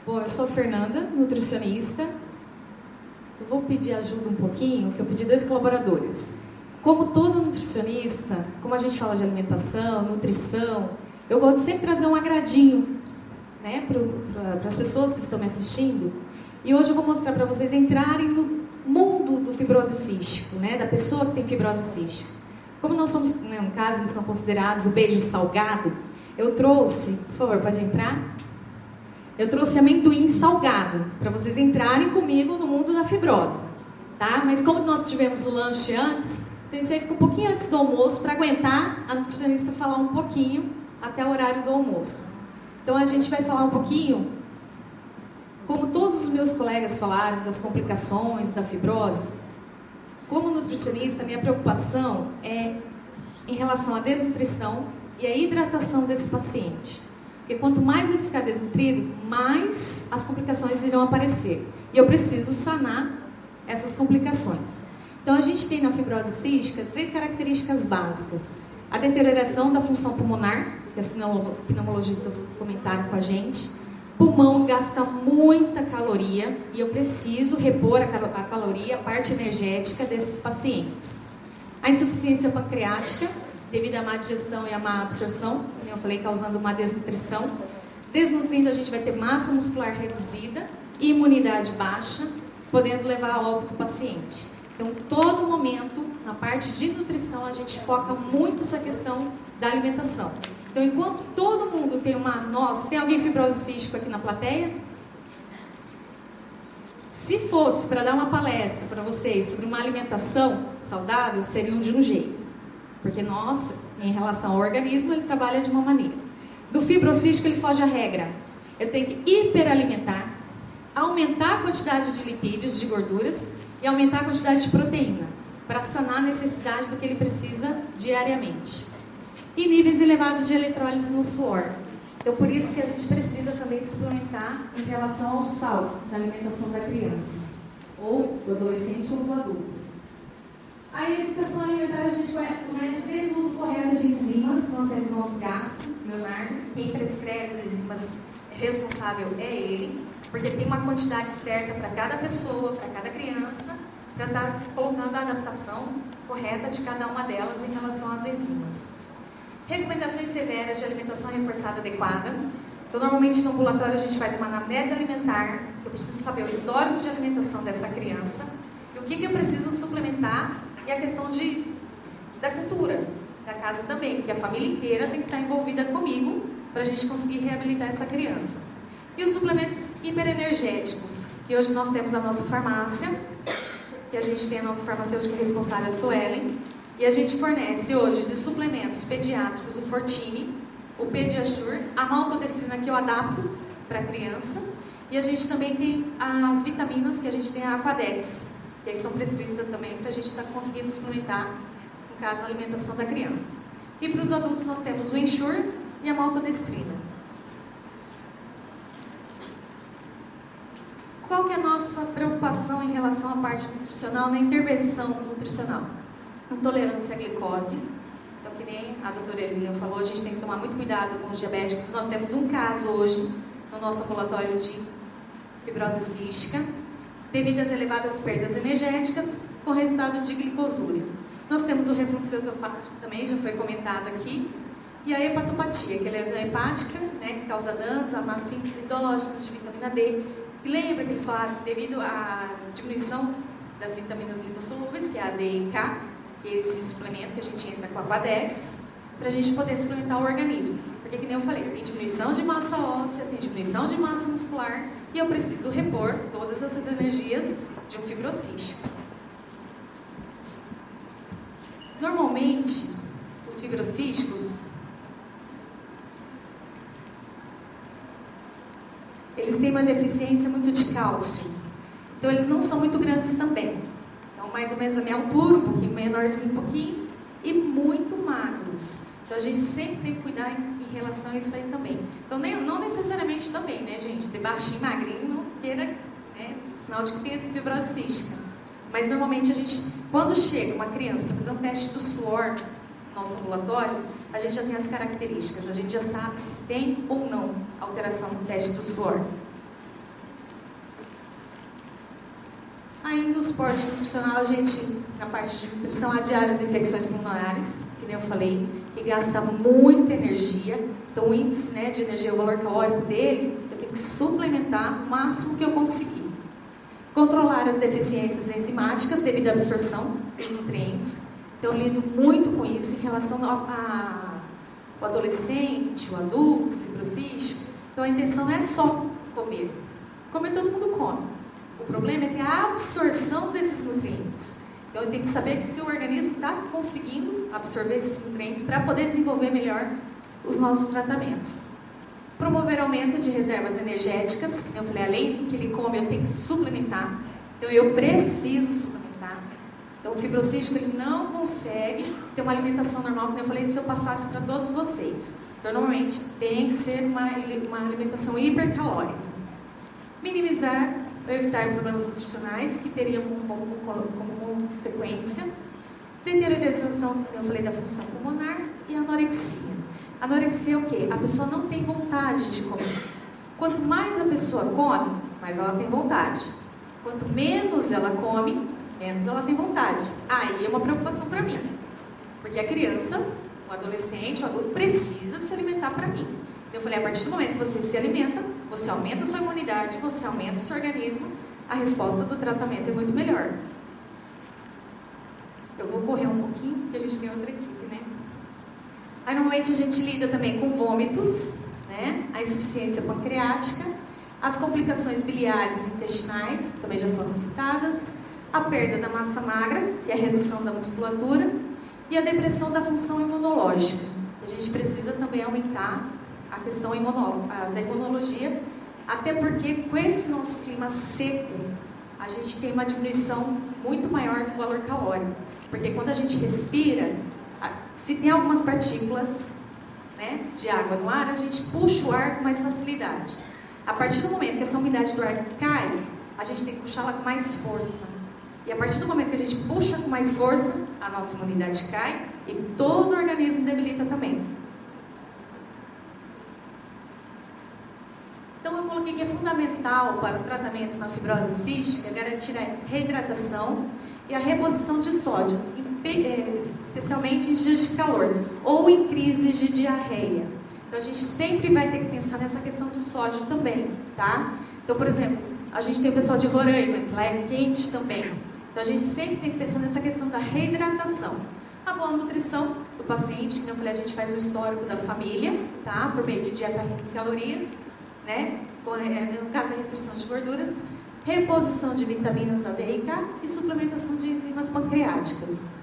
Bom, eu sou Fernanda, nutricionista. Eu vou pedir ajuda um pouquinho, que eu pedi 2 colaboradores. Como toda nutricionista, como a gente fala de alimentação, nutrição, eu gosto de sempre trazer um agradinho, né, para as pessoas que estão me assistindo. E hoje eu vou mostrar para vocês entrarem no mundo do fibrose cístico, né, da pessoa que tem fibrose cística. Como nós somos, né, no caso, eles são considerados o beijo salgado, eu trouxe, por favor, pode entrar? Eu trouxe amendoim salgado, para vocês entrarem comigo no mundo da fibrose, tá? Mas como nós tivemos o lanche antes, pensei que um pouquinho antes do almoço, para aguentar a nutricionista falar um pouquinho até o horário do almoço. Então a gente vai falar um pouquinho, como todos os meus colegas falaram, das complicações da fibrose. Como nutricionista, minha preocupação é em relação à desnutrição e à hidratação desse paciente. Porque quanto mais ele ficar desnutrido, mais as complicações irão aparecer. E eu preciso sanar essas complicações. Então a gente tem na fibrose cística 3 características básicas. A deterioração da função pulmonar, que as pneumologistas comentaram com a gente. Pulmão gasta muita caloria e eu preciso repor a caloria, a parte energética desses pacientes. A insuficiência pancreática, devido à má digestão e à má absorção, como eu falei, causando uma desnutrição. Desnutrindo, a gente vai ter massa muscular reduzida e imunidade baixa, podendo levar a óbito do paciente. Então, todo momento, na parte de nutrição, a gente foca muito essa questão da alimentação. Então, enquanto todo mundo tem tem alguém fibrose cística aqui na plateia? Se fosse para dar uma palestra para vocês sobre uma alimentação saudável, seriam de um jeito. Porque nós, em relação ao organismo, ele trabalha de uma maneira. Do fibrocístico, ele foge à regra. Eu tenho que hiperalimentar, aumentar a quantidade de lipídios, de gorduras, e aumentar a quantidade de proteína, para sanar a necessidade do que ele precisa diariamente. E níveis elevados de eletrólise no suor. Então, por isso que a gente precisa também suplementar em relação ao sal da alimentação da criança, ou do adolescente ou do adulto. A educação alimentar, a gente começa desde o uso correto de enzimas. Nós temos o nosso gastro, Leonardo. Quem prescreve as enzimas responsável é ele, porque tem uma quantidade certa para cada pessoa, para cada criança, para estar colocando a adaptação correta de cada uma delas em relação às enzimas. Recomendações severas de alimentação reforçada adequada. Então, normalmente no ambulatório a gente faz uma anamnese alimentar. Eu preciso saber o histórico de alimentação dessa criança e o que eu preciso suplementar. E a questão da cultura da casa também, porque a família inteira tem que estar envolvida comigo para a gente conseguir reabilitar essa criança. E os suplementos hiperenergéticos, que hoje nós temos a nossa farmácia, que a gente tem a nossa farmacêutica responsável, a Suelen, e a gente fornece hoje de suplementos pediátricos o Fortini, o Pediasure, a maltodextrina que eu adapto para a criança, e a gente também tem as vitaminas, que a gente tem a Aquadex, que aí são prescritas também para a gente estar conseguindo suplementar, no caso, a alimentação da criança. E para os adultos nós temos o Ensure e a maltodextrina. Qual que é a nossa preocupação em relação à parte nutricional, na intervenção nutricional? Intolerância à glicose. Então, que nem a doutora Elina falou, a gente tem que tomar muito cuidado com os diabéticos. Nós temos um caso hoje no nosso ambulatório de fibrose cística, devido às elevadas perdas energéticas, com resultado de glicosúria. Nós temos o refluxo esofágico também, já foi comentado aqui, e a hepatopatia, que é a lesão hepática, né, que causa danos, a má síntese endógena de vitamina D. E lembra que eles falaram que devido à diminuição das vitaminas lipossolúveis, que é a D e K, que é esse suplemento que a gente entra com a Aquadex, para a gente poder suplementar o organismo. Porque, que nem eu falei, tem diminuição de massa óssea, tem diminuição de massa muscular, e eu preciso repor todas essas energias de um fibrocístico. Normalmente, os fibrocísticos, eles têm uma deficiência muito de cálcio. Então, eles não são muito grandes também. Então, mais ou menos a minha altura, um pouquinho menorzinho, um pouquinho, e muito magros. Então, a gente sempre tem que cuidar em relação a isso aí também. Então, não necessariamente também, né, gente? Ser baixinho, magrinho, não queira, né? Sinal de que tem essa fibrose cística. Mas, normalmente, a gente, quando chega uma criança para fazer um teste do suor no nosso ambulatório, a gente já tem as características, a gente já sabe se tem ou não alteração no teste do suor. Ainda o suporte nutricional, a gente, na parte de nutrição, há diárias de infecções pulmonares, que nem eu falei, que gasta muita energia. Então, o índice, né, de energia, o valor calórico dele, eu tenho que suplementar o máximo que eu conseguir. Controlar as deficiências enzimáticas devido à absorção dos nutrientes. Então, eu lido muito com isso em relação ao adolescente, o adulto, o fibrocístico. Então, a intenção não é só comer. Comer todo mundo come. O problema é ter a absorção desses nutrientes. Então, eu tenho que saber que se o organismo está conseguindo absorver esses nutrientes para poder desenvolver melhor os nossos tratamentos. Promover aumento de reservas energéticas. Eu falei, além do que ele come, eu tenho que suplementar. Então, eu preciso suplementar. Então, o fibrocístico ele não consegue ter uma alimentação normal, como eu falei, se eu passasse para todos vocês. Então, normalmente, tem que ser uma alimentação hipercalórica. Minimizar ou evitar problemas nutricionais que teriam como consequência deterioração, como eu falei, da função pulmonar e anorexia. Anorexia é o quê? A pessoa não tem vontade de comer. Quanto mais a pessoa come, mais ela tem vontade. Quanto menos ela come, menos ela tem vontade. Aí é uma preocupação para mim. Porque a criança, o adolescente, o adulto precisa se alimentar para mim. Eu falei, a partir do momento que você se alimenta, você aumenta a sua imunidade, você aumenta o seu organismo, a resposta do tratamento é muito melhor. Eu vou correr um pouquinho, porque a gente tem outra equipe, né? Aí, normalmente, a gente lida também com vômitos, né? A insuficiência pancreática, as complicações biliares e intestinais, que também já foram citadas, a perda da massa magra, que é a redução da musculatura, e a depressão da função imunológica. A gente precisa também aumentar a questão da imunologia, até porque com esse nosso clima seco, a gente tem uma diminuição muito maior do valor calórico. Porque quando a gente respira, se tem algumas partículas, né, de água no ar, a gente puxa o ar com mais facilidade. A partir do momento que essa umidade do ar cai, a gente tem que puxá-la com mais força. E a partir do momento que a gente puxa com mais força, a nossa imunidade cai e todo o organismo debilita também. Então, eu coloquei que é fundamental para o tratamento da fibrose cística garantir a reidratação e a reposição de sódio, especialmente em dias de calor ou em crises de diarreia. Então, a gente sempre vai ter que pensar nessa questão do sódio também, tá? Então, por exemplo, a gente tem o pessoal de Roraima, que lá é quente também. Então, a gente sempre tem que pensar nessa questão da reidratação. A boa nutrição do paciente, que eu falei, a gente faz o histórico da família, tá? Por meio de dieta rica em calorias, né? No caso da restrição de gorduras, reposição de vitaminas da D e K e suplementação de enzimas pancreáticas.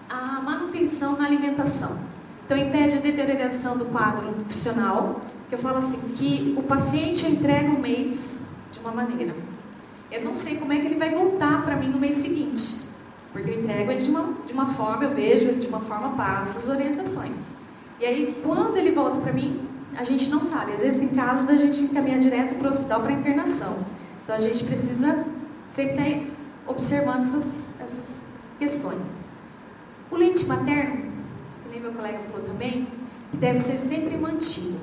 A manutenção na alimentação. Então, impede a deterioração do quadro nutricional, que eu falo assim, que o paciente entrega um mês de uma maneira. Eu não sei como é que ele vai voltar para mim no mês seguinte, porque eu entrego ele de uma forma, eu vejo ele de uma forma, passo as orientações. E aí, quando ele volta para mim, a gente não sabe. Às vezes tem casos da gente encaminhar direto para o hospital para internação. Então, a gente precisa sempre estar observando essas questões. O leite materno, que nem meu colega falou também, que deve ser sempre mantido.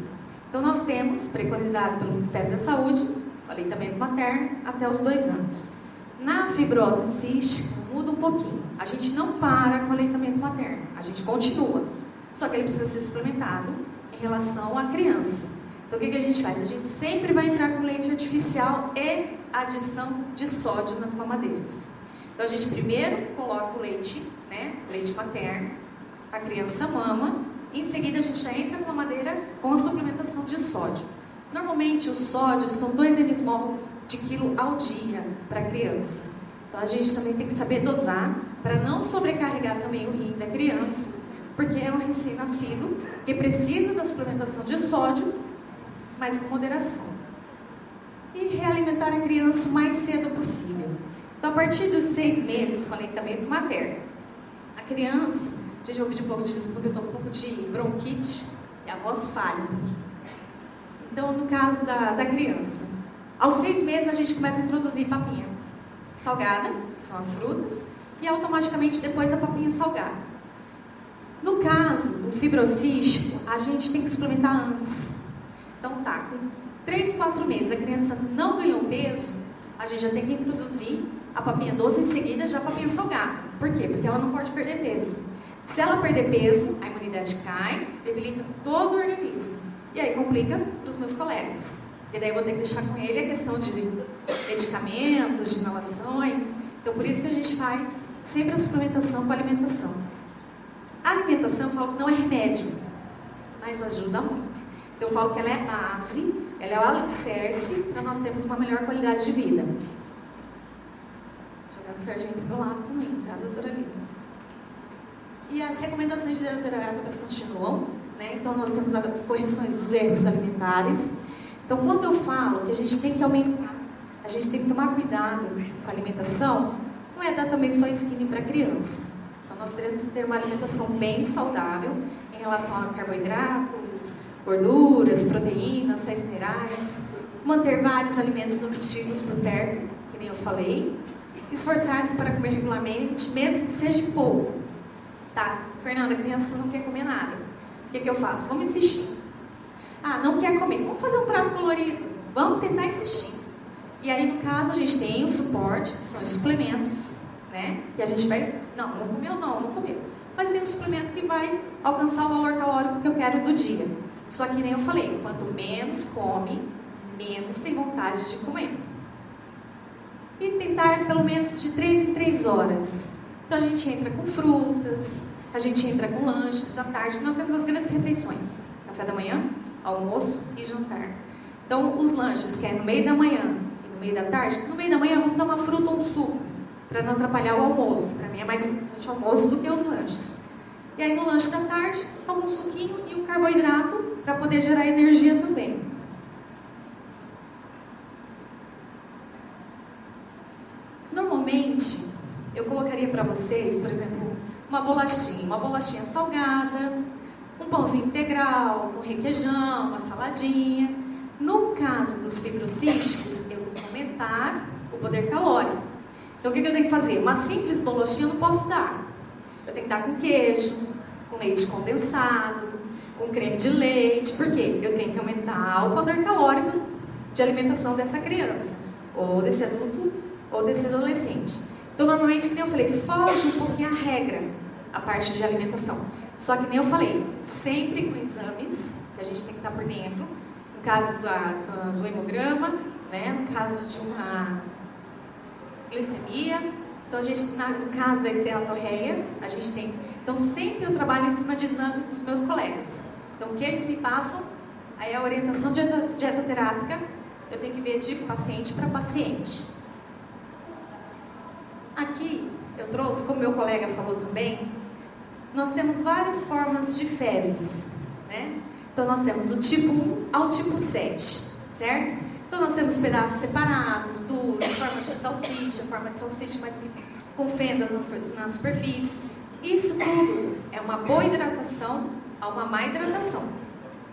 Então, nós temos, preconizado pelo Ministério da Saúde, o aleitamento materno até os 2 anos. Na fibrose cística, muda um pouquinho. A gente não para com o aleitamento materno, a gente continua. Só que ele precisa ser suplementado em relação à criança. Então, o que a gente faz? A gente sempre vai entrar com leite artificial e adição de sódio nas mamadeiras. Então, a gente primeiro coloca o leite, né, leite materno, a criança mama, em seguida a gente já entra com a mamadeira com a suplementação de sódio. Normalmente, os sódios são 2 ml de quilo ao dia para a criança. Então, a gente também tem que saber dosar para não sobrecarregar também o rim da criança, porque é um recém-nascido que precisa da suplementação de sódio, mas com moderação. E realimentar a criança o mais cedo possível. Então, a partir dos 6 meses, com aleitamento materno, a criança, gente, eu vou pedir um pouco de desculpa, eu estou um pouco de bronquite e a voz falha. Então, no caso da criança, aos 6 meses a gente começa a introduzir papinha salgada, que são as frutas, e automaticamente depois a papinha salgada. No caso do fibrocístico, a gente tem que suplementar antes. Então, Então tá, com 3, 4 meses a criança não ganhou peso, a gente já tem que introduzir a papinha doce em seguida já a papinha salgada. Por quê? Porque ela não pode perder peso. Se ela perder peso, a imunidade cai, debilita todo o organismo. E aí complica para os meus colegas. E daí eu vou ter que deixar com ele a questão de medicamentos, de inalações. Então por isso que a gente faz sempre a suplementação com a alimentação. A alimentação eu falo que não é remédio, mas ajuda muito. Então eu falo que ela é a base, ela é o alicerce para nós termos uma melhor qualidade de vida. Jogando o sargento para o lado comigo, tá, doutora Lina? E as recomendações terapêuticas continuam, né? Então nós temos as correções dos erros alimentares. Então quando eu falo que a gente tem que aumentar, a gente tem que tomar cuidado com a alimentação, não é dar também só skinny para criança. Então nós teremos que ter uma alimentação bem saudável em relação a carboidratos, gorduras, proteínas, sais minerais, manter vários alimentos nutritivos por perto, que nem eu falei, esforçar-se para comer regularmente, mesmo que seja pouco. Tá, Fernanda, a criança não quer comer nada. O que eu faço? Vamos insistir. Ah, não quer comer. Vamos fazer um prato colorido. Vamos tentar insistir. E aí, no caso, a gente tem o suporte, que são os suplementos, né? Que a gente vai... Não comeu, não comeu. Mas tem um suplemento que vai alcançar o valor calórico que eu quero do dia. Só que nem eu falei, quanto menos come, menos tem vontade de comer. E tentar pelo menos de 3 em 3 horas. Então a gente entra com frutas, a gente entra com lanches da tarde, nós temos as grandes refeições, café da manhã, almoço e jantar. Então os lanches, que é no meio da manhã e no meio da tarde, no meio da manhã vamos dar uma fruta ou um suco, para não atrapalhar o almoço, que para mim é mais importante o almoço do que os lanches. E aí no lanche da tarde, algum suquinho e um carboidrato, para poder gerar energia também. Normalmente, eu colocaria para vocês, por exemplo, uma bolachinha salgada, um pãozinho integral, com requeijão, uma saladinha. No caso dos fibrocísticos, eu vou aumentar o poder calórico. Então, o que eu tenho que fazer? Uma simples bolachinha eu não posso dar. Eu tenho que dar com queijo, com leite condensado, com creme de leite. Por quê? Eu tenho que aumentar o poder calórico de alimentação dessa criança, ou desse adulto, ou desse adolescente. Então, normalmente, que nem eu falei, foge um pouquinho a regra, a parte de alimentação. Só que nem eu falei, sempre com exames, que a gente tem que estar por dentro. No caso do hemograma, né? No caso de uma glicemia. Então, no caso da esteatoreia, a gente tem... Então, sempre eu trabalho em cima de exames dos meus colegas. Então, o que eles me passam, aí a orientação dietoterápica, eu tenho que ver de paciente para paciente. Aqui, eu trouxe, como meu colega falou também, nós temos várias formas de fezes, né? Então, nós temos do tipo 1 ao tipo 7, certo? Então, nós temos pedaços separados, duros, forma de salsicha, mas com fendas na superfície. Isso tudo é uma boa hidratação a uma má hidratação.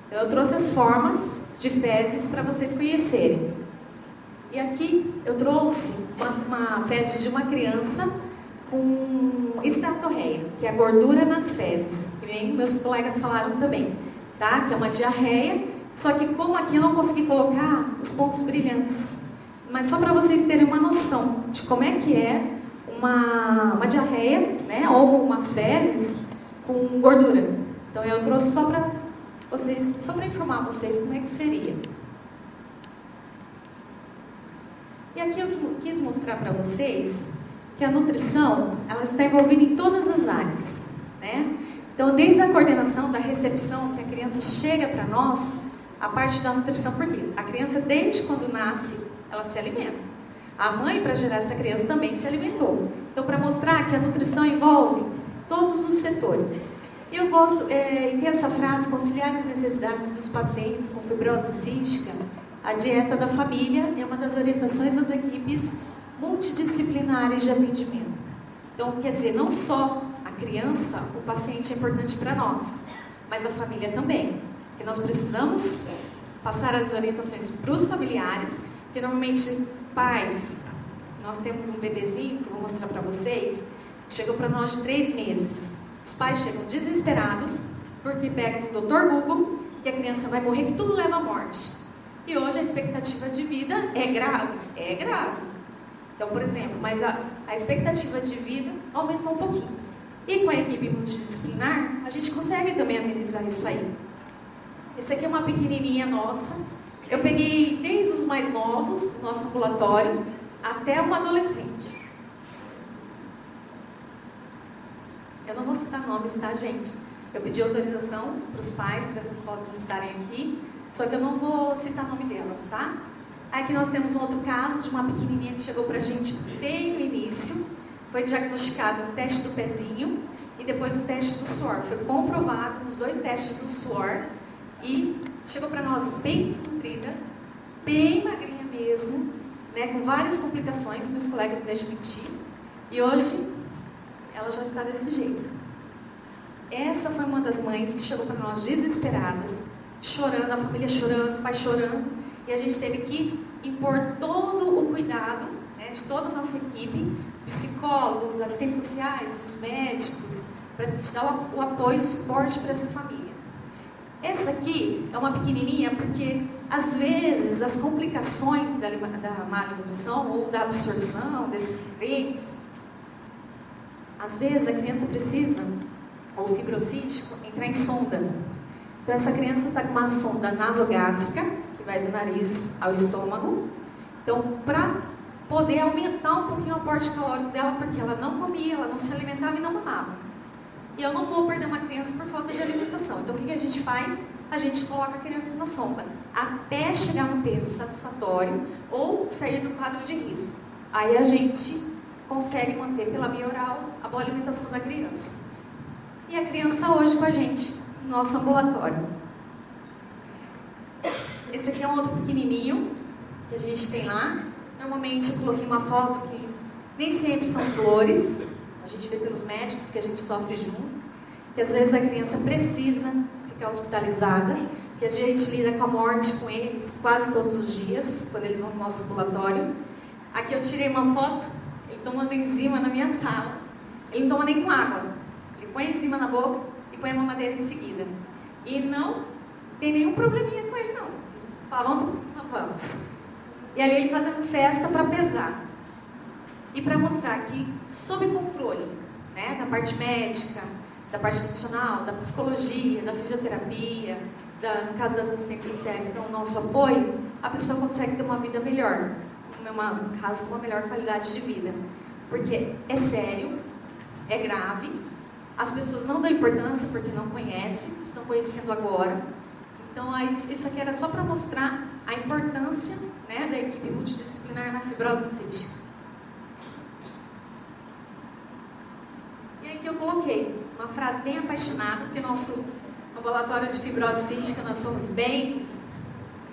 Então, eu trouxe as formas de fezes para vocês conhecerem. E aqui eu trouxe uma fezes de uma criança com esteatorreia, que é a gordura nas fezes, que nem meus colegas falaram também, tá? Que é uma diarreia, só que como aqui eu não consegui colocar os pontos brilhantes, mas só para vocês terem uma noção de como é que é uma diarreia, né? Ou umas fezes com gordura. Então eu trouxe só para informar vocês como é que seria. E aqui eu quis mostrar para vocês que a nutrição, ela está envolvida em todas as áreas, né? Então, desde a coordenação, da recepção, que a criança chega para nós, a parte da nutrição, porque a criança, desde quando nasce, ela se alimenta. A mãe, para gerar essa criança, também se alimentou. Então, para mostrar que a nutrição envolve todos os setores. Eu gosto de ter essa frase, conciliar as necessidades dos pacientes com fibrose cística. A dieta da família é uma das orientações das equipes multidisciplinares de atendimento. Então, quer dizer, não só a criança, o paciente é importante para nós, mas a família também. Porque nós precisamos passar as orientações para os familiares, que normalmente pais, nós temos um bebezinho, que eu vou mostrar para vocês, que chegou para nós de 3 meses. Os pais chegam desesperados, porque pegam no Dr. Google que a criança vai morrer, que tudo leva à morte. E hoje a expectativa de vida é grave. É grave. Então, por exemplo, mas a expectativa de vida aumentou um pouquinho. E com a equipe multidisciplinar, a gente consegue também amenizar isso aí. Esse aqui é uma pequenininha nossa. Eu peguei desde os mais novos, do nosso ambulatório, até uma adolescente. Eu não vou citar nomes, tá, gente? Eu pedi autorização para os pais, para essas fotos estarem aqui, só que eu não vou citar o nome delas, tá? Aqui nós temos um outro caso de uma pequenininha que chegou para a gente bem no início. Foi diagnosticado o teste do pezinho e depois o teste do suor. Foi comprovado nos 2 testes do suor e chegou para nós bem desnutrida, bem magrinha mesmo, né, com várias complicações, meus colegas deixam mentir. E hoje ela já está desse jeito. Essa foi uma das mães que chegou para nós desesperadas, chorando, a família chorando, o pai chorando, e a gente teve que impor todo o cuidado, né, de toda a nossa equipe, psicólogos, assistentes sociais, os médicos, para a gente dar o apoio e o suporte para essa família. Essa aqui é uma pequenininha porque, às vezes, as complicações da má alimentação ou da absorção desses nutrientes, às vezes a criança precisa, ou fibrocístico, entrar em sonda. Então essa criança está com uma sonda nasogástrica, que vai do nariz ao estômago. Então, para poder aumentar um pouquinho o aporte calórico dela, porque ela não comia, ela não se alimentava e não mamava. E eu não vou perder uma criança por falta de alimentação. Então o que a gente faz? A gente coloca a criança na sonda, até chegar no peso satisfatório ou sair do quadro de risco. Aí a gente consegue manter pela via oral a boa alimentação da criança. E a criança hoje com a gente, no nosso ambulatório. Esse aqui é um outro pequenininho que a gente tem lá. Normalmente eu coloquei uma foto que nem sempre são flores. A gente vê pelos médicos que a gente sofre junto. Que às vezes a criança precisa ficar hospitalizada. Que a gente lida com a morte com eles quase todos os dias, quando eles vão no nosso ambulatório. Aqui eu tirei uma foto, ele tomando enzima na minha sala. Ele não toma nem com água. Ele põe a enzima na boca e põe a mamadeira em seguida. E não tem nenhum probleminha com ele, não. Falam, vamos. E ali ele fazendo festa para pesar. E para mostrar que, sob controle, né, da parte médica, da parte nutricional, da psicologia, da fisioterapia, no caso das assistentes sociais que dão o nosso apoio, a pessoa consegue ter uma vida melhor. No caso, uma melhor qualidade de vida. Porque é sério, é grave, as pessoas não dão importância porque não conhecem, estão conhecendo agora. Então, isso aqui era só para mostrar a importância, né, da equipe multidisciplinar na fibrose cística. E aqui eu coloquei uma frase bem apaixonada, porque nosso ambulatório de fibrose cística, nós somos bem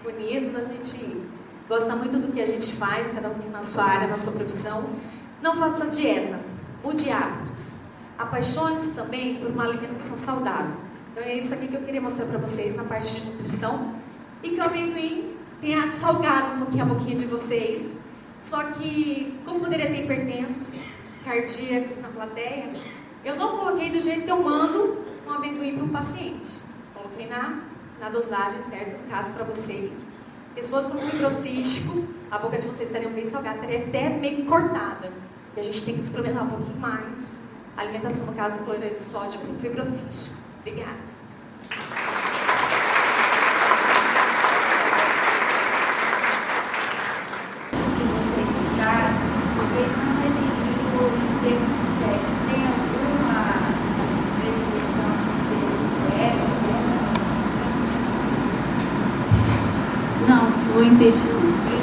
bonitos, a gente gosta muito do que a gente faz, cada um na sua área, na sua profissão. Não faça dieta, mude hábitos. Apaixone-se também por uma alimentação saudável. Então é isso aqui que eu queria mostrar para vocês na parte de nutrição. E que o amendoim tenha salgado um pouquinho a boquinha de vocês. Só que, como poderia ter hipertensos cardíacos na plateia, eu não coloquei do jeito que eu mando um amendoim para um paciente. Coloquei na dosagem certa, no caso para vocês. E se fosse para um fibrocístico, a boca de vocês estaria bem salgada, estaria até meio cortada. E a gente tem que suplementar um pouquinho mais a alimentação, no caso do cloreto de sódio, para o fibrocístico. Obrigada. Vocês citaram, vocês não definiram em termos de sexo. Tem alguma definição de ser mulher ou não? Não existe. E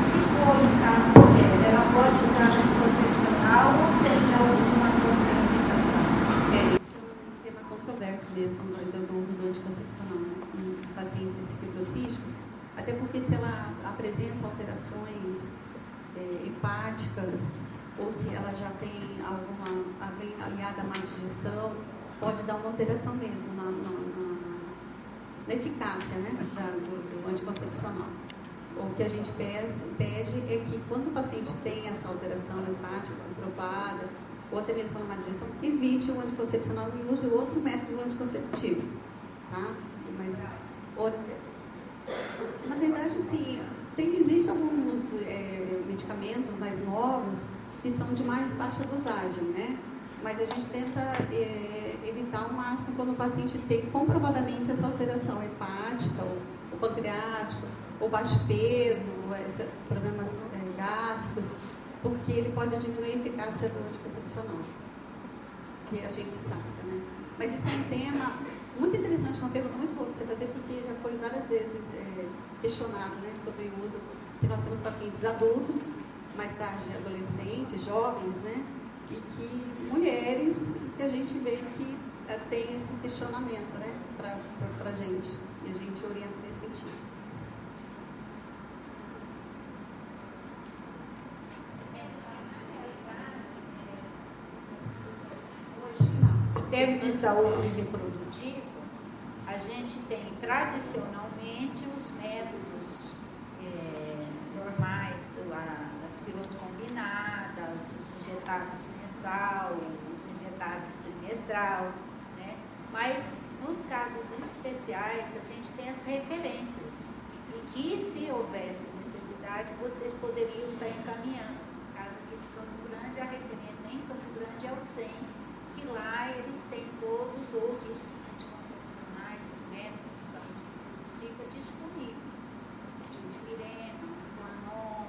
se for no caso de mulher, ela pode usar anticoncepcional ou tem alguma contraindicação? Isso é um tema controverso mesmo, do uso do anticoncepcional, né, em pacientes fibrocísticos, até porque se ela apresenta alterações hepáticas, ou se ela já tem alguma aliada à má digestão, pode dar uma alteração mesmo na eficácia, né, do anticoncepcional. O que a gente pede é que quando o paciente tem essa alteração hepática comprovada, ou até mesmo na má digestão, evite o anticoncepcional e use outro método anticonceptivo, tá? Mas, na verdade, assim, existem alguns medicamentos mais novos que são de mais baixa dosagem, né? Mas a gente tenta evitar ao máximo quando o paciente tem comprovadamente essa alteração hepática, ou pancreática, ou baixo peso, problemas gástricos, porque ele pode diminuir a eficácia do anticoncepcional, que a gente sabe, né? Mas isso é um tema muito interessante, uma pergunta muito boa para você fazer, porque já foi várias vezes questionado, né, sobre o uso, que nós temos pacientes adultos, mais tarde adolescentes, jovens, né, e que mulheres, que a gente vê que tem esse questionamento, né, para a gente, e a gente orienta nesse sentido. Em termos de saúde reprodutiva, a gente tem tradicionalmente os métodos normais, as pílulas combinadas, os injetáveis mensal, os injetáveis trimestral, né? Mas nos casos especiais a gente tem as referências e que, se houvesse necessidade, vocês poderiam estar encaminhando. No caso aqui de Campo Grande, a referência em Campo Grande é o SEM, que lá eles têm todos os outros anticoncepcionais, métodos de saúde reprodutiva disponível. Dipirena, Planon,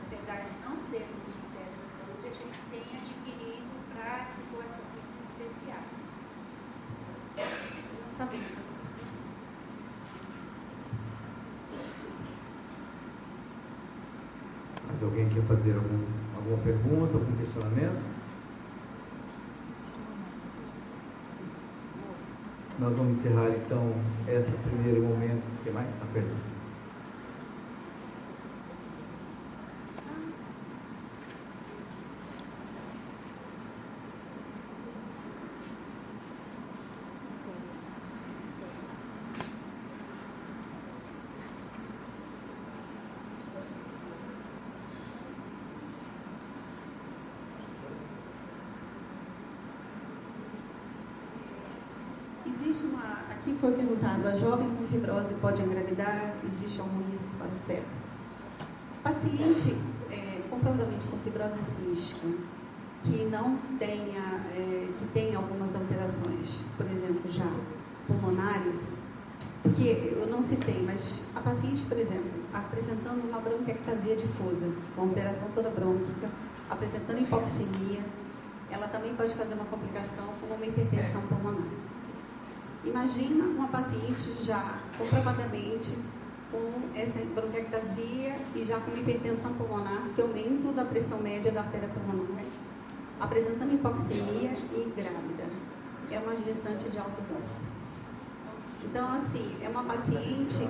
apesar de não ser do Ministério da Saúde, a gente tem adquirido para situações especiais. Não sabia. Mas alguém quer fazer alguma pergunta, algum questionamento? Nós vamos encerrar então esse primeiro momento. O que mais? A pergunta. Existe aqui foi perguntado, a jovem com fibrose pode engravidar? Existe algum risco para o feto? Paciente comprovadamente com fibrose cística, que não tenha, que tenha algumas alterações, por exemplo, já pulmonares, porque eu não citei, mas a paciente, por exemplo, apresentando uma bronquiectasia difusa, uma alteração toda brônquica, apresentando hipoxemia, ela também pode fazer uma complicação como uma hipertensão pulmonar. Imagina uma paciente já comprovadamente com essa bronquiectasia e já com hipertensão pulmonar, que aumento da pressão média da artéria pulmonar, apresentando hipoxemia e grávida. É uma gestante de alto risco. Então, assim, é uma paciente,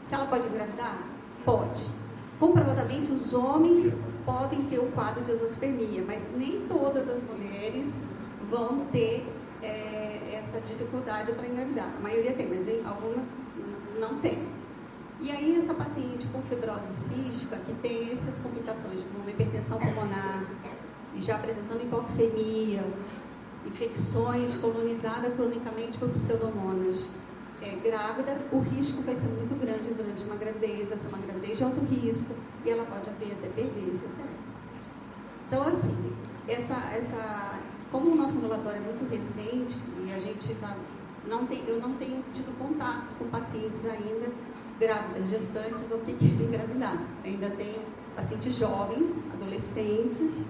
se ela pode engravidar? Pode. Comprovadamente, os homens podem ter o quadro de exospermia, mas nem todas as mulheres vão ter essa dificuldade para engravidar. A maioria tem, mas algumas não tem. E aí essa paciente com fibrose cística, que tem essas complicações, como uma hipertensão pulmonar, e já apresentando hipoxemia, infecções colonizadas cronicamente por pseudomonas, grávida, o risco vai ser muito grande durante uma gravidez, vai ser uma gravidez de alto risco, e ela pode até perder esse feto. Então, assim, como o nosso ambulatório é muito recente e a gente eu não tenho tido contatos com pacientes ainda grávidas, gestantes ou que querem engravidar. Ainda tenho pacientes jovens, adolescentes,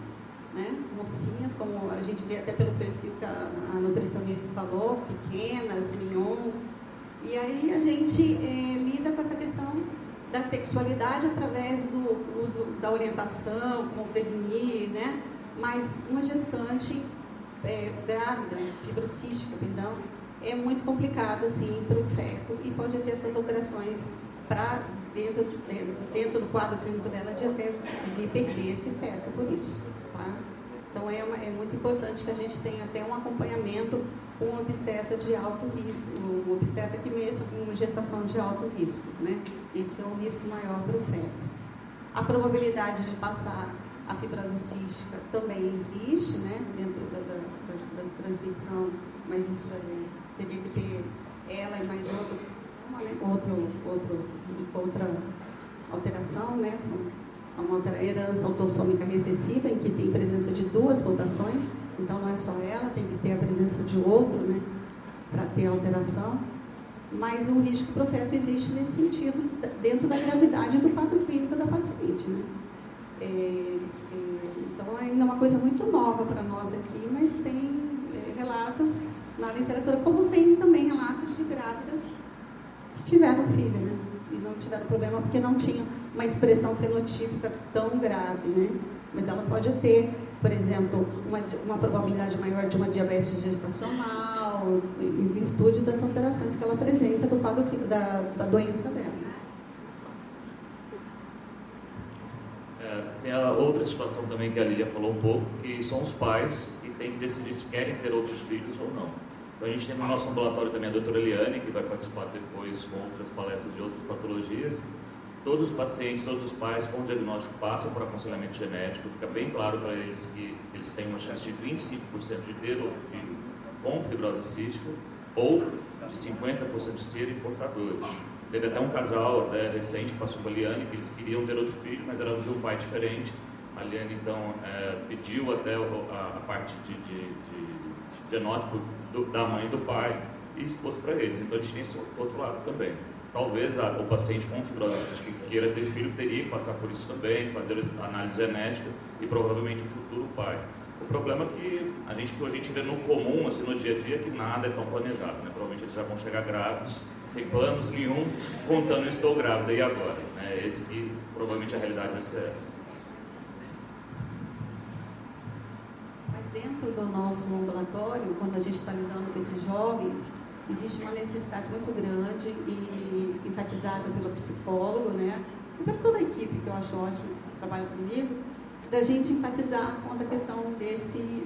né, mocinhas, como a gente vê até pelo perfil que a nutricionista falou, pequenas, mignons. E aí a gente lida com essa questão da sexualidade através do uso da orientação, como prevenir, né? Mas uma gestante grávida, fibrocística, perdão, é muito complicado, assim, para o feto e pode ter essas alterações para dentro do quadro clínico dela de perder esse feto por isso, tá? Então é muito importante que a gente tenha até um acompanhamento com um obstetra de alto risco, um obstetra que mesmo com uma gestação de alto risco, né? Esse é um risco maior para o feto. A probabilidade de passar a fibrose cística também existe, né, dentro da transmissão, mas isso teria que ter ela e mais outra, outra alteração, né? Uma herança autossômica recessiva, em que tem presença de 2 mutações, então não é só ela, tem que ter a presença de outro, né? Para ter alteração. Mas o risco pro feto existe nesse sentido, dentro da gravidade do quadro clínico da paciente, né? Então, ainda é uma coisa muito nova para nós aqui, mas tem relatos na literatura, como tem também relatos de grávidas que tiveram filho, né? E não tiveram problema porque não tinha uma expressão fenotípica tão grave, né? Mas ela pode ter, por exemplo, uma probabilidade maior de uma diabetes gestacional, em virtude das alterações que ela apresenta do quadro da doença dela. Tem a outra situação também que a Lília falou um pouco, que são os pais que têm que decidir se querem ter outros filhos ou não. Então a gente tem no nosso ambulatório também a doutora Eliane, que vai participar depois com outras palestras de outras patologias. Todos os pacientes, todos os pais com diagnóstico passam por aconselhamento genético, fica bem claro para eles que eles têm uma chance de 25% de ter outro filho com fibrose cística ou de 50% de serem portadores. Teve até um casal recente que passou com a Liane, que eles queriam ter outro filho, mas era de um pai diferente. A Liane, então, pediu até a parte de genótipo da mãe e do pai e expôs para eles. Então, a gente tem esse outro lado também. Talvez o paciente com fibrose cística que queira ter filho teria que passar por isso também, fazer análise genética e provavelmente o futuro pai. O problema é que a gente vê no comum, assim, no dia a dia, que nada é tão planejado, né? Provavelmente eles já vão chegar grávidos, sem planos nenhum, contando estou grávida e agora, né? Esse que provavelmente a realidade vai ser essa. Mas dentro do nosso ambulatório, quando a gente está lidando com esses jovens, existe uma necessidade muito grande e enfatizada pelo psicólogo, né? E por toda a equipe, que eu acho ótimo, que trabalha comigo, da gente enfatizar quanto à questão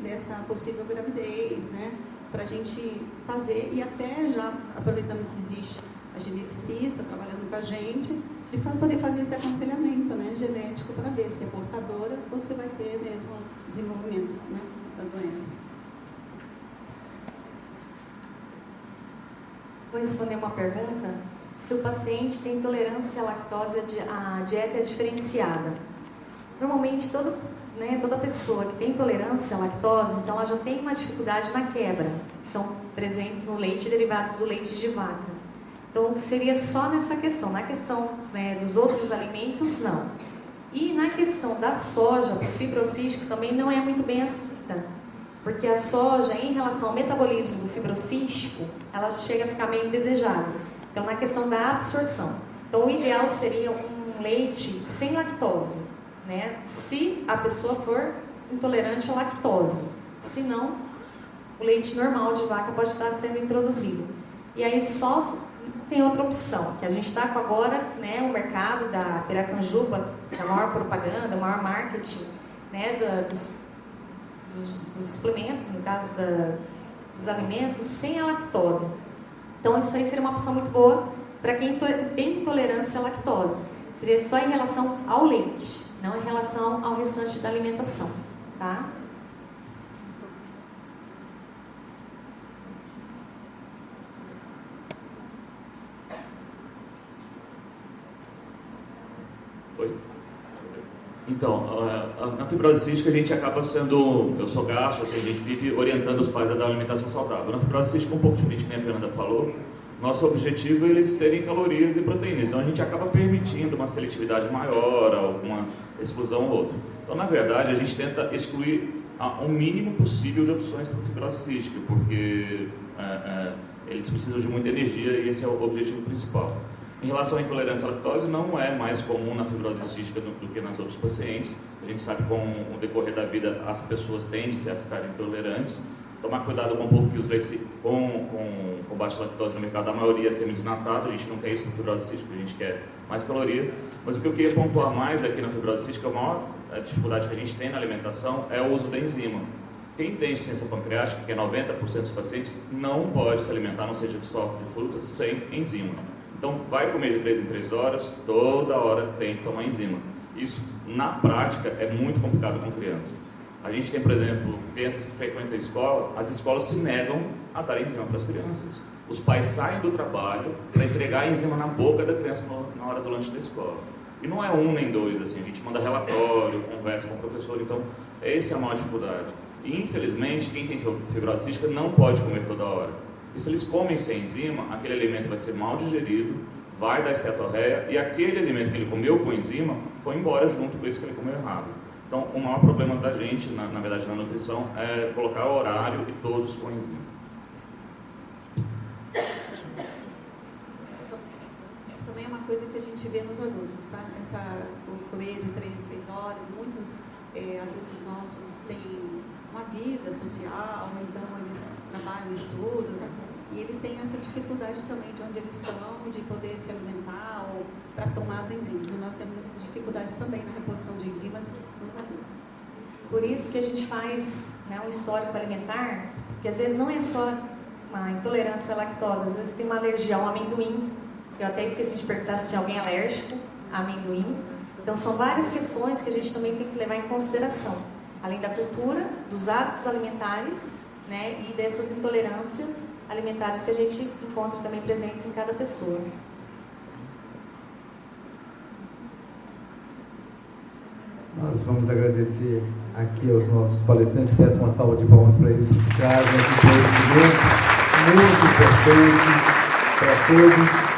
dessa possível gravidez, né? Para a gente fazer, e até já aproveitando que existe a geneticista trabalhando com a gente, de poder fazer esse aconselhamento, né, genético, para ver se é portadora ou se vai ter mesmo desenvolvimento, né, da doença. Vou responder uma pergunta. Se o paciente tem intolerância à lactose, a dieta é diferenciada. Normalmente, toda pessoa que tem intolerância à lactose, então ela já tem uma dificuldade na quebra, que são presentes no leite e derivados do leite de vaca. Então, seria só nessa questão. Na questão, né, dos outros alimentos, não. E na questão da soja, do fibrocístico, também não é muito bem aceita. Porque a soja, em relação ao metabolismo do fibrocístico, ela chega a ficar meio indesejada. Então, na questão da absorção. Então, o ideal seria um leite sem lactose, né? Se a pessoa for intolerante à lactose. Se não, o leite normal de vaca pode estar sendo introduzido. E aí só tem outra opção, que a gente está com agora, né, o mercado da Piracanjuba, a maior propaganda, o maior marketing, né, dos suplementos, no caso dos alimentos, sem a lactose. Então, isso aí seria uma opção muito boa para quem tem intolerância à lactose. Seria só em relação ao leite, não em relação ao restante da alimentação, tá? Oi? Então, na fibrose cística a gente acaba sendo, eu sou gastro, assim, a gente vive orientando os pais a dar uma alimentação saudável. Na fibrose cística, um pouco diferente, como a Fernanda falou, nosso objetivo é eles terem calorias e proteínas, então a gente acaba permitindo uma seletividade maior, alguma exclusão ou outra. Então, na verdade, a gente tenta excluir o mínimo possível de opções para fibrose cística, porque eles precisam de muita energia e esse é o objetivo principal. Em relação à intolerância à lactose, não é mais comum na fibrose cística do que nas outros pacientes. A gente sabe que com o decorrer da vida as pessoas tendem a ficar intolerantes. Tomar cuidado com um pouco que os leites com baixa lactose no mercado, a maioria é semi-desnatado, a gente não quer isso para fibrose cística, a gente quer mais caloria. Mas o que eu queria pontuar mais aqui na fibrose cística, a maior dificuldade que a gente tem na alimentação é o uso da enzima. Quem tem insuficiência pancreática, que é 90% dos pacientes, não pode se alimentar, não seja de soja de frutas, sem enzima. Então, vai comer de 3 em 3 horas, toda hora tem que tomar enzima. Isso, na prática, é muito complicado com criança. A gente tem, por exemplo, crianças que frequentam a escola, as escolas se negam a dar enzima para as crianças. Os pais saem do trabalho para entregar a enzima na boca da criança na hora do lanche da escola. E não é um nem dois, assim, a gente manda relatório, conversa com o professor, então essa é a maior dificuldade. E infelizmente, quem tem fibrose cística não pode comer toda hora. E se eles comem sem enzima, aquele alimento vai ser mal digerido, vai dar esteatorreia, e aquele alimento que ele comeu com enzima foi embora junto com isso que ele comeu errado. Então, o maior problema da gente, na verdade, na nutrição, é colocar o horário e todos com enzima. Também é uma coisa que a gente vê nos adultos, tá? O comer de 3 horas, muitos adultos nossos têm uma vida social, então eles trabalham, estudam, e eles têm essa dificuldade também de onde eles estão, de poder se alimentar ou para tomar as enzimas. E nós temos essas dificuldades também na reposição de enzimas nos adultos. Por isso que a gente faz, né, um histórico alimentar, que às vezes não é só uma intolerância à lactose, às vezes tem uma alergia ao amendoim. Eu até esqueci de perguntar se tinha alguém alérgico a amendoim. Então são várias questões que a gente também tem que levar em consideração, além da cultura, dos hábitos alimentares, né, e dessas intolerâncias alimentares que a gente encontra também presentes em cada pessoa. Nós vamos agradecer aqui aos nossos palestrantes. Peço uma salva de palmas para eles, que trazem esse conhecimento muito importante para todos.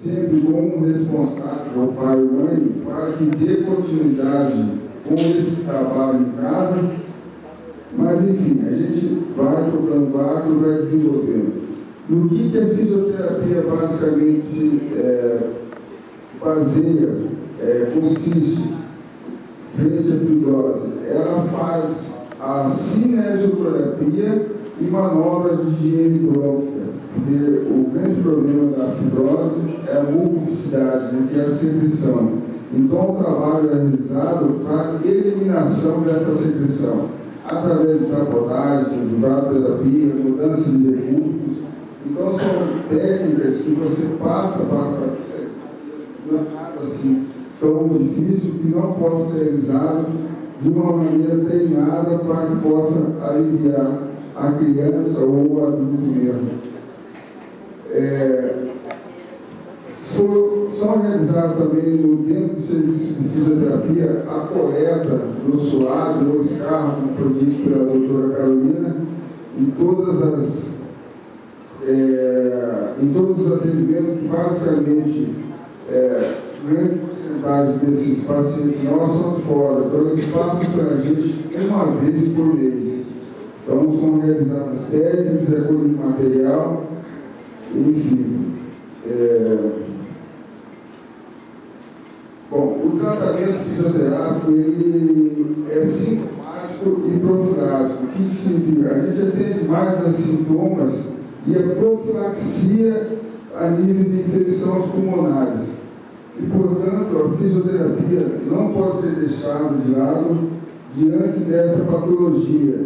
Sempre como responsável, o pai e mãe, para que dê continuidade com esse trabalho em casa, mas enfim, a gente vai tocando barco, vai desenvolvendo. No que a fisioterapia basicamente consiste frente à fibrose? Ela faz a cinesioterapia e manobras de higiene crônica. Porque o grande problema da fibrose é a mucosidade, né, que é a secreção. Então o trabalho é realizado para a eliminação dessa secreção, através de sabotagem, de vasoterapia, mudança de recursos. Então são técnicas que você passa para fazer, não é nada assim tão difícil que não possa ser realizado de uma maneira treinada para que possa aliviar a criança ou o adulto mesmo. São realizadas também dentro do serviço de fisioterapia a coleta do suave ou escarro, como foi dito pela doutora Carolina, em todos os atendimentos, que basicamente grande porcentagem desses pacientes nossos são fora, então eles passam para a gente uma vez por mês. Então são realizadas técnicas, recolha de material, enfim. Bom, o tratamento fisioterápico ele é sintomático e profilático. O que significa? A gente atende mais a sintomas e a profilaxia a nível de infecções pulmonares. E, portanto, a fisioterapia não pode ser deixada de lado diante dessa patologia,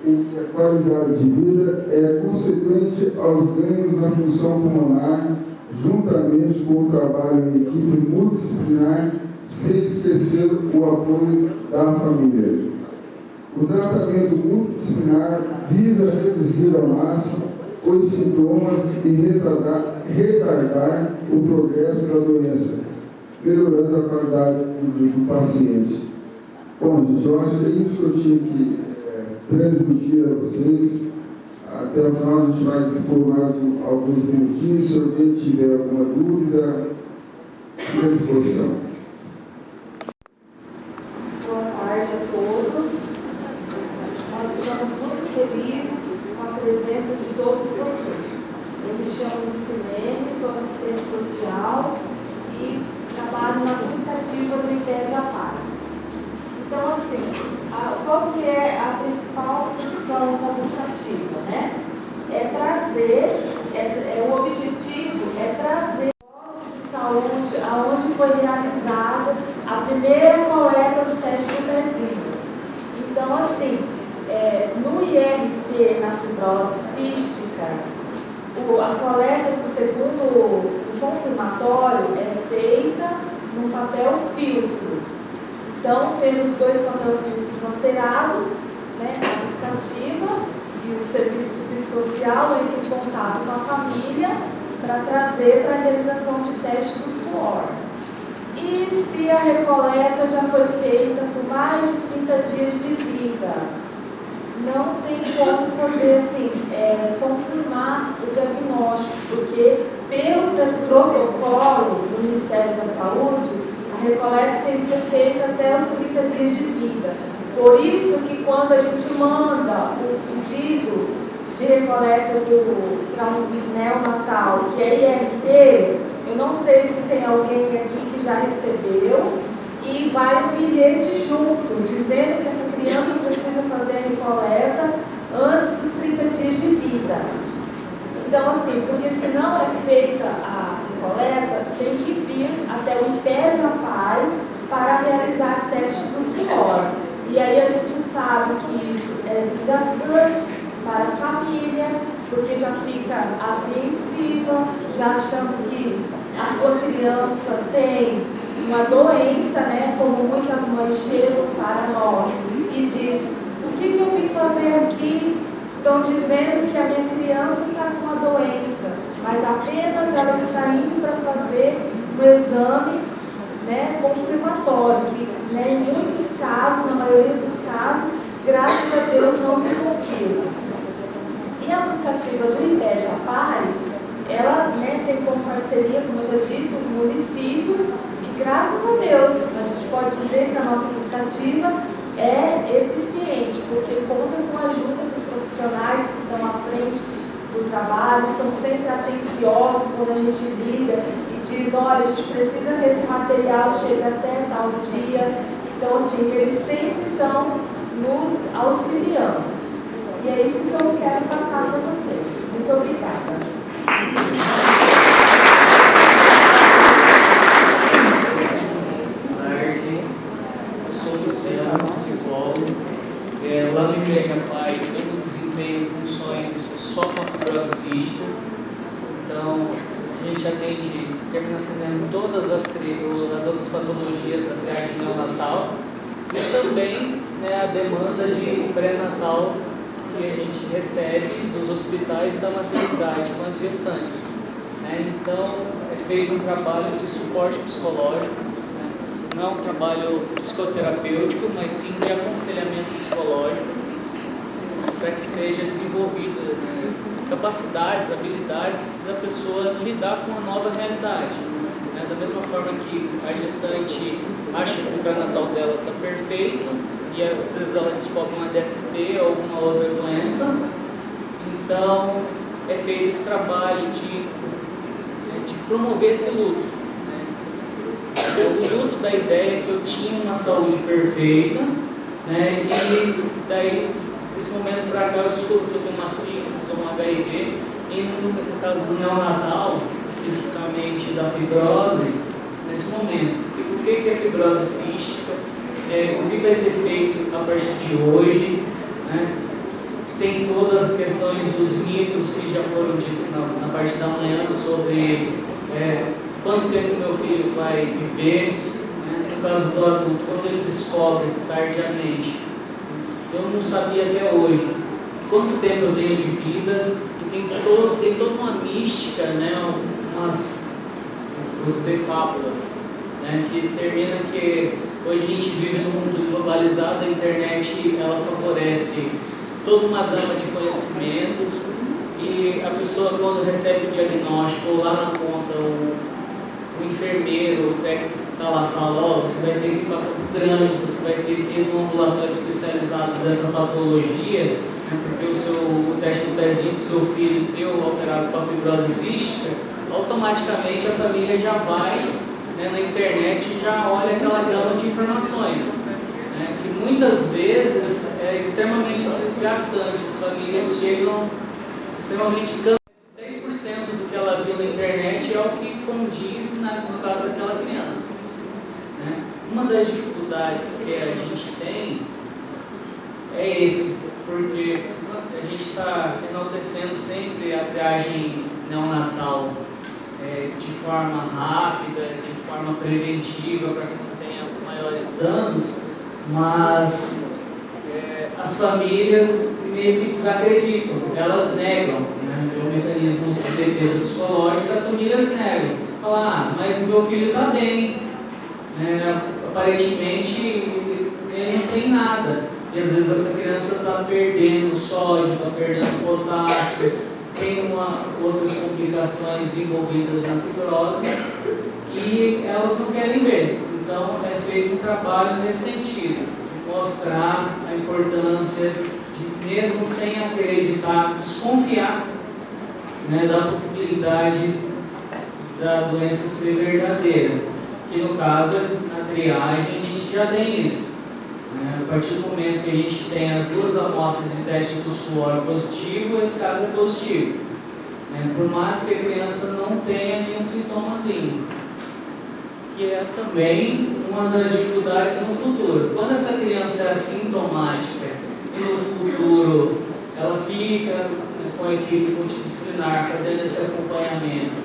em que a qualidade de vida é consequente aos ganhos na função pulmonar, juntamente com o trabalho em equipe multidisciplinar, sem esquecer o apoio da família. O tratamento multidisciplinar visa reduzir ao máximo os sintomas e retardar o progresso da doença, melhorando a qualidade do paciente. Bom, gente, eu acho que é isso que eu tinha que transmitir a vocês. Até o final a gente vai dispor mais alguns minutinhos. Se alguém tiver alguma dúvida, fique à disposição. Boa tarde a todos. Nós estamos muito felizes com a presença de todos vocês. Eu me chamo Lucilene, sou assistente social e trabalho nas iniciativas do IPED APAR. Então, assim, qual que é a principal função da iniciativa, né? É trazer, o objetivo é trazer postos de saúde aonde foi realizada a primeira coleta do teste do pezinho. Então, assim, no IRT, na fibrose cística, a coleta do segundo confirmatório é feita no papel filtro. Então, temos 2 papel filtros alterados, né, a administrativa e o serviço social entra em contato com a família para trazer para a realização de teste do suor. E se a recoleta já foi feita por mais de 30 dias de vida, não tem como fazer assim, confirmar o diagnóstico, porque pelo protocolo do Ministério da Saúde, a recoleta tem que ser feita até os 30 dias de vida. Por isso que quando a gente manda o pedido de recoleta para um neonatal, que é IRT, eu não sei se tem alguém aqui que já recebeu, e vai um bilhete junto, dizendo que essa criança precisa fazer a recoleta antes dos 30 dias de vida. Então, assim, porque se não é feita a recoleta, tem que vir até o IPED-APAI para realizar teste do suor. E aí a gente sabe que isso é desgastante para a família, porque já fica apreensiva, já achando que a sua criança tem uma doença, né? Como muitas mães chegam para nós e dizem: o que eu vim fazer aqui? Estão dizendo que a minha criança está com a doença, mas apenas ela está indo para fazer um exame, né, confirmatório, que, né, em muitos casos, na maioria dos casos, graças a Deus não se confirma. E a buscativa do IPED-APAI, ela, né, tem como parceria, como eu já disse, os municípios, e graças a Deus, a gente pode dizer que a nossa buscativa é eficiente, porque conta com a ajuda dos profissionais que estão à frente do trabalho, são sempre atenciosos quando a gente liga e diz: olha, a gente precisa que esse material chegue até tal dia. Então, assim, eles sempre estão nos auxiliando. E é isso que eu quero passar para vocês. Muito obrigada. Boa tarde, eu sou Luciano, psicólogo. Lá no IPED-APAI eu desempenho funções só com a fibrose cística. Então, a gente termina atendendo todas as outras patologias da triagem neonatal e também, né, a demanda de pré-natal que a gente recebe dos hospitais da maternidade com as gestantes. Então, é feito um trabalho de suporte psicológico, né? Não é um trabalho psicoterapêutico, mas sim de aconselhamento psicológico, para que seja desenvolvida, né, capacidades, habilidades da pessoa lidar com a nova realidade. Né? Da mesma forma que a gestante acha que o pré-natal dela está perfeito, e às vezes ela descobre uma DST ou alguma outra doença, então é feito esse trabalho de promover esse luto. Né? O luto da ideia que eu tinha uma saúde perfeita, né? E daí, desse momento para cá, eu descubro que eu tenho uma sífilis ou um HIV, e no caso do neonatal, especificamente da fibrose, nesse momento. O que é fibrose cística? O que vai ser feito a partir de hoje? Né? Tem todas as questões dos mitos que já foram ditos na parte da manhã sobre quanto tempo meu filho vai viver. Né? No caso do adulto, quando ele descobre tardiamente, eu não sabia até hoje quanto tempo eu tenho de vida, e tem toda uma mística, né? Umas fábulas, né? Que termina que hoje a gente vive num mundo globalizado, a internet ela favorece toda uma gama de conhecimentos, e a pessoa, quando recebe o diagnóstico, ou lá na ponta o enfermeiro, o técnico que está lá fala: ó, você vai ter que ir para Campo Grande, você vai ter que ir num ambulatório especializado dessa patologia, né, porque o teste do pezinho do seu filho deu alterado com a fibrose cística. Automaticamente a família já vai, né, na internet e já olha aquela gama de informações, né, que muitas vezes é extremamente desgastante. As famílias chegam extremamente cansadas. 10% do que ela viu na internet é o que condiz no caso daquela criança. Né? Uma das dificuldades que a gente tem é esse, porque a gente está enaltecendo sempre a triagem neonatal de forma rápida, de forma preventiva, para que não tenha maiores danos, mas as famílias meio que desacreditam, elas negam, né? É um mecanismo de defesa psicológica, as famílias negam. Falam, mas meu filho está bem, né? Aparentemente ele não tem nada. E às vezes essa criança está perdendo sódio, está perdendo potássio, tem outras complicações envolvidas na fibrose e elas não querem ver. Então é feito um trabalho nesse sentido, mostrar a importância de, mesmo sem acreditar, desconfiar, né, da possibilidade da doença ser verdadeira. Que no caso, na triagem, a gente já tem isso. A partir do momento que a gente tem as duas amostras de teste do suor positivo, esse caso é positivo. Por mais que a criança não tenha nenhum sintoma clínico. Que é também uma das dificuldades no futuro. Quando essa criança é assintomática e no futuro ela fica com a equipe multidisciplinar fazendo esse acompanhamento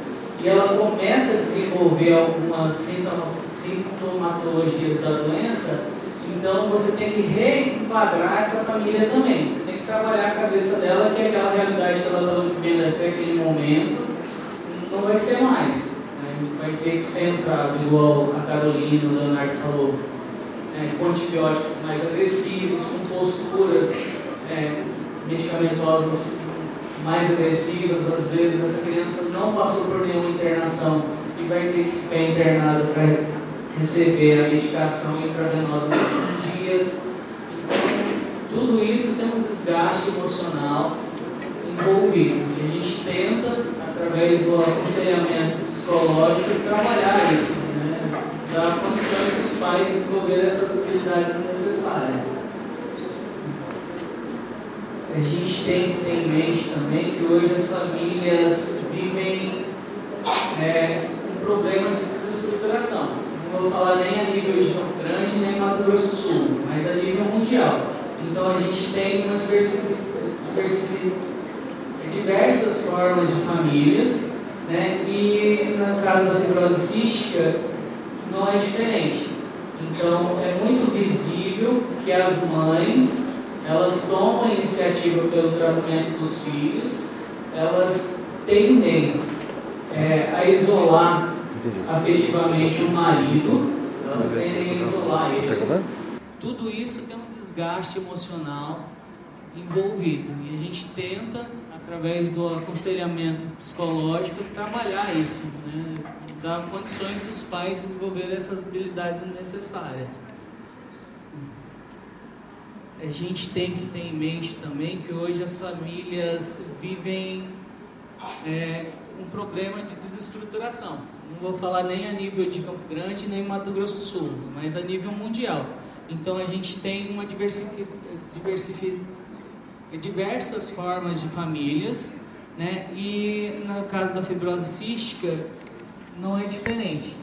e ela começa a desenvolver algumas sintomatologias da doença, então você tem que reenquadrar essa família também. Você tem que trabalhar a cabeça dela, que aquela realidade que ela está vivendo até aquele momento não vai ser mais. Vai ter que ser entrado, igual a Carolina, o Leonardo falou, com antibióticos mais agressivos, com posturas medicamentosas mais agressivas. Às vezes as crianças não passam por nenhuma internação e vai ter que ficar internada para receber a medicação intravenosa nos dias. Então, tudo isso tem um desgaste emocional envolvido. E a gente tenta, através do aconselhamento psicológico, trabalhar isso, né? Dar condições para os pais desenvolverem essas habilidades necessárias. A gente tem que ter em mente também que hoje as famílias vivem um problema de desestruturação. Não vou falar nem a nível de Campo Grande, nem Mato Grosso do Sul, mas a nível mundial. Então a gente tem uma diversas formas de famílias, né? E no caso da fibrose cística não é diferente. Então é muito visível que as mães, elas tomam a iniciativa pelo tratamento dos filhos, elas tendem a isolar afetivamente o marido, elas tendem a isolar eles. Tudo isso tem um desgaste emocional envolvido e a gente tenta, através do aconselhamento psicológico, trabalhar isso, né? Dar condições dos pais desenvolverem essas habilidades necessárias. A gente tem que ter em mente também que hoje as famílias vivem um problema de desestruturação. Não vou falar nem a nível de Campo Grande, nem Mato Grosso do Sul, mas a nível mundial. Então a gente tem uma diversas formas de famílias, né? E no caso da fibrose cística não é diferente.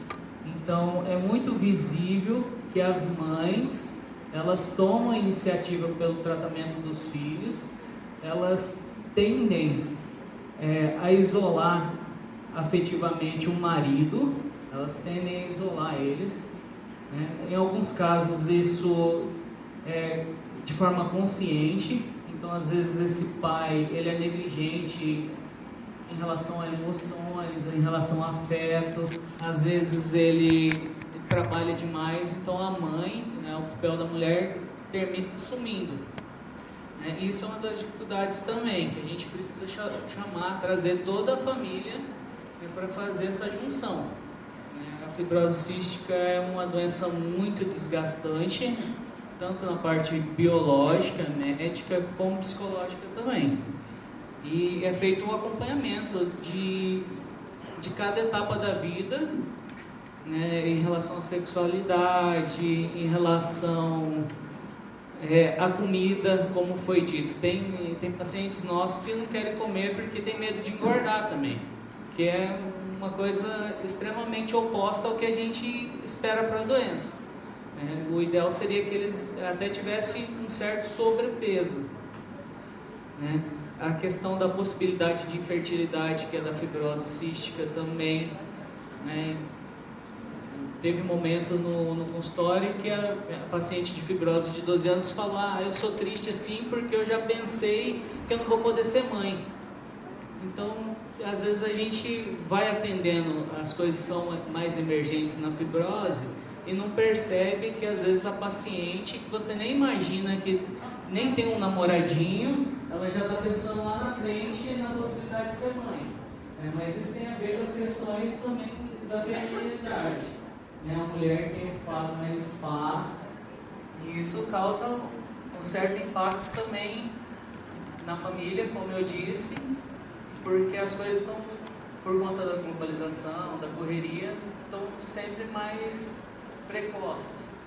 Então é muito visível que as mães, elas tomam a iniciativa pelo tratamento dos filhos, elas tendem a isolar afetivamente o marido, elas tendem a isolar eles, né? Em alguns casos isso é de forma consciente. Então às vezes esse pai, ele é negligente em relação a emoções, em relação a afeto, às vezes ele trabalha demais, então a mãe, né, o papel da mulher termina sumindo, né? Isso é uma das dificuldades também, que a gente precisa trazer toda a família, né, para fazer essa junção, né? A fibrose cística é uma doença muito desgastante, tanto na parte biológica, médica, como psicológica também. E é feito um acompanhamento de cada etapa da vida, né, em relação à sexualidade, em relação à comida, como foi dito. Tem pacientes nossos que não querem comer porque tem medo de engordar também, que é uma coisa extremamente oposta ao que a gente espera para a doença. O ideal seria que eles até tivessem um certo sobrepeso, né? A questão da possibilidade de infertilidade, que é da fibrose cística também, né? teve um momento no consultório que a paciente de fibrose de 12 anos falou: eu sou triste assim porque eu já pensei que eu não vou poder ser mãe. Então, às vezes a gente vai atendendo, as coisas são mais emergentes na fibrose e não percebe que às vezes a paciente, que você nem imagina que nem tem um namoradinho, ela já está pensando lá na frente na possibilidade de ser mãe. Mas isso tem a ver com as questões também da feminilidade. A mulher tem ocupado mais espaço e isso causa um certo impacto também na família, como eu disse, porque as coisas são, por conta da globalização, da correria, estão sempre mais precoces.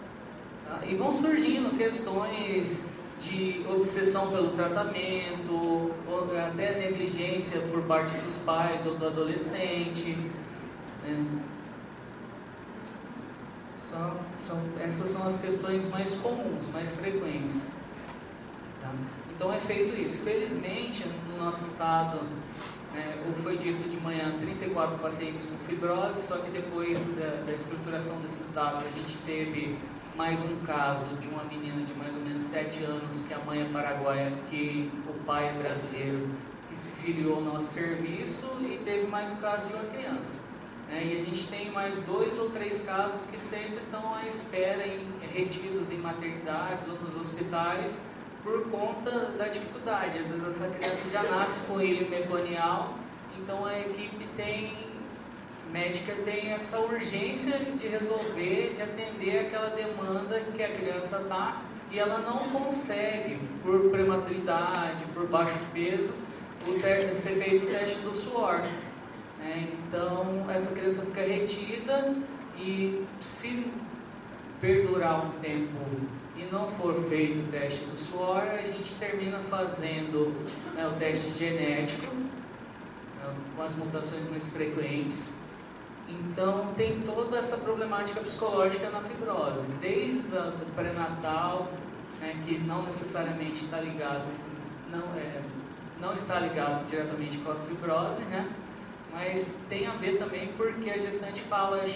Tá? E vão surgindo questões de obsessão pelo tratamento, ou até negligência por parte dos pais ou do adolescente. Essas são as questões mais comuns, mais frequentes. Tá? Então é feito isso. Felizmente, no nosso estado, foi dito de manhã 34 pacientes com fibrose, só que depois da estruturação desses dados, a gente teve mais um caso de uma menina de mais ou menos 7 anos, que a mãe é paraguaia, que o pai é brasileiro, que se filiou ao nosso serviço, e teve mais um caso de uma criança. E a gente tem mais 2 ou 3 casos que sempre estão à espera, retidos em maternidades ou nos hospitais, por conta da dificuldade. Às vezes essa criança já nasce com ilho meconial, então a equipe médica tem essa urgência de resolver, de atender aquela demanda que a criança está, e ela não consegue, por prematuridade, por baixo peso, ser feito o teste do suor. Então essa criança fica retida, e se perdurar um tempo e não for feito o teste do suor, a gente termina fazendo o teste genético, com as mutações mais frequentes. Então tem toda essa problemática psicológica na fibrose, desde o pré-natal, que não necessariamente está ligado, não está ligado diretamente com a fibrose, mas tem a ver também porque a gestante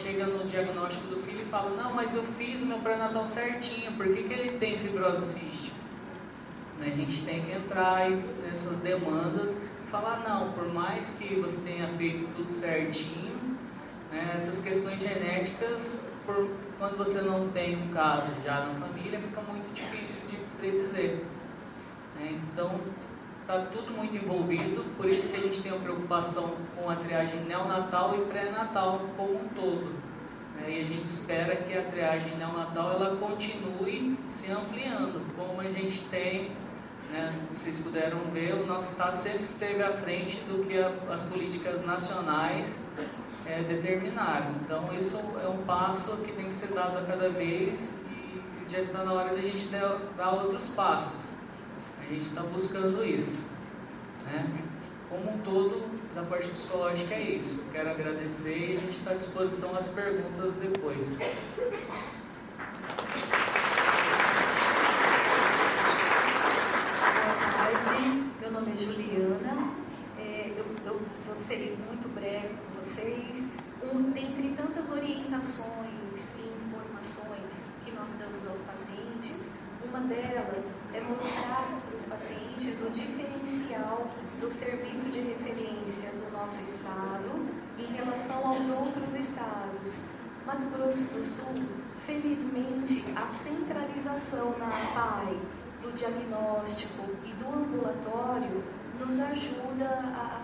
chega no diagnóstico do filho e fala: não, mas eu fiz o meu pré-natal certinho, por que ele tem fibrose cística? A gente tem que entrar nessas demandas e falar: não, por mais que você tenha feito tudo certinho, essas questões genéticas, quando você não tem um caso já na família, fica muito difícil de predizer. Então, está tudo muito envolvido, por isso que a gente tem uma preocupação com a triagem neonatal e pré-natal como um todo. E a gente espera que a triagem neonatal ela continue se ampliando, como a gente tem, vocês puderam ver, o nosso estado sempre esteve à frente do que as políticas nacionais determinaram. Então isso é um passo que tem que ser dado a cada vez, e já está na hora de a gente dar outros passos. A gente está buscando isso. Como um todo, da parte psicológica é isso. Quero agradecer, e a gente está à disposição às perguntas depois. Boa tarde, meu nome é Juliana. Eu vou ser muito breve com vocês. Dentre tantas orientações e informações que nós damos aos pacientes, uma delas é mostrar para os pacientes o diferencial do serviço de referência do nosso estado em relação aos outros estados. Mato Grosso do Sul, felizmente, a centralização na APAE do diagnóstico e do ambulatório nos ajuda a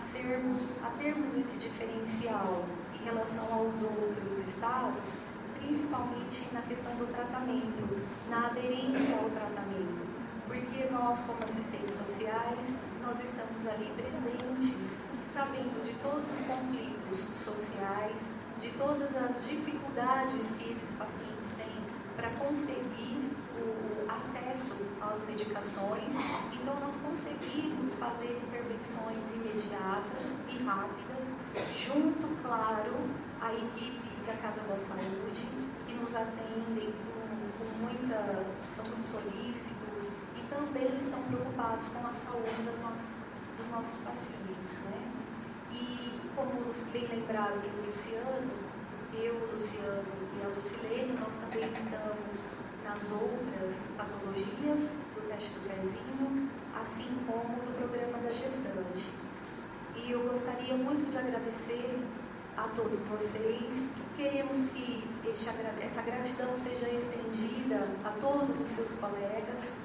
termos esse diferencial em relação aos outros estados, principalmente na questão do tratamento, na aderência ao tratamento, porque nós, como assistentes sociais, nós estamos ali presentes, sabendo de todos os conflitos sociais, de todas as dificuldades que esses pacientes têm para conseguir o acesso às medicações. Então nós conseguimos fazer intervenções imediatas e rápidas, junto, claro, à equipe da Casa da Saúde, que nos atendem são muito solícitos e também estão preocupados com a saúde dos nossos pacientes, E como bem lembrado pelo Luciano, eu, o Luciano e a Silene, nós também estamos nas outras patologias do teste do pezinho, assim como no programa da gestante. E eu gostaria muito de agradecer a todos vocês. Queremos que essa gratidão seja estendida a todos os seus colegas,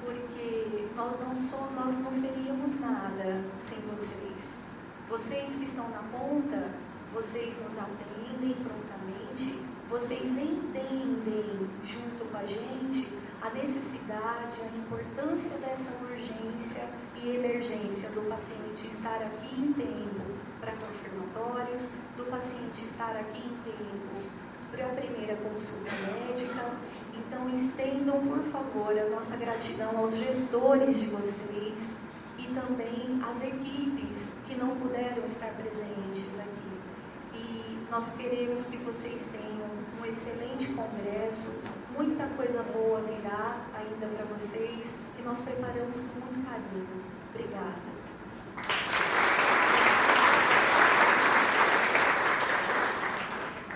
porque nós não seríamos nada sem vocês. Vocês que estão na ponta, vocês nos atendem prontamente, vocês entendem junto com a gente a necessidade, a importância dessa urgência e emergência do paciente estar aqui em tempo para confirmatórios, do paciente estar aqui em tempo para a primeira consulta médica. Então, estendam, por favor, a nossa gratidão aos gestores de vocês e também às equipes que não puderam estar presentes aqui. E nós queremos que vocês tenham um excelente congresso, muita coisa boa virá ainda para vocês, que nós preparamos com muito carinho. Obrigada.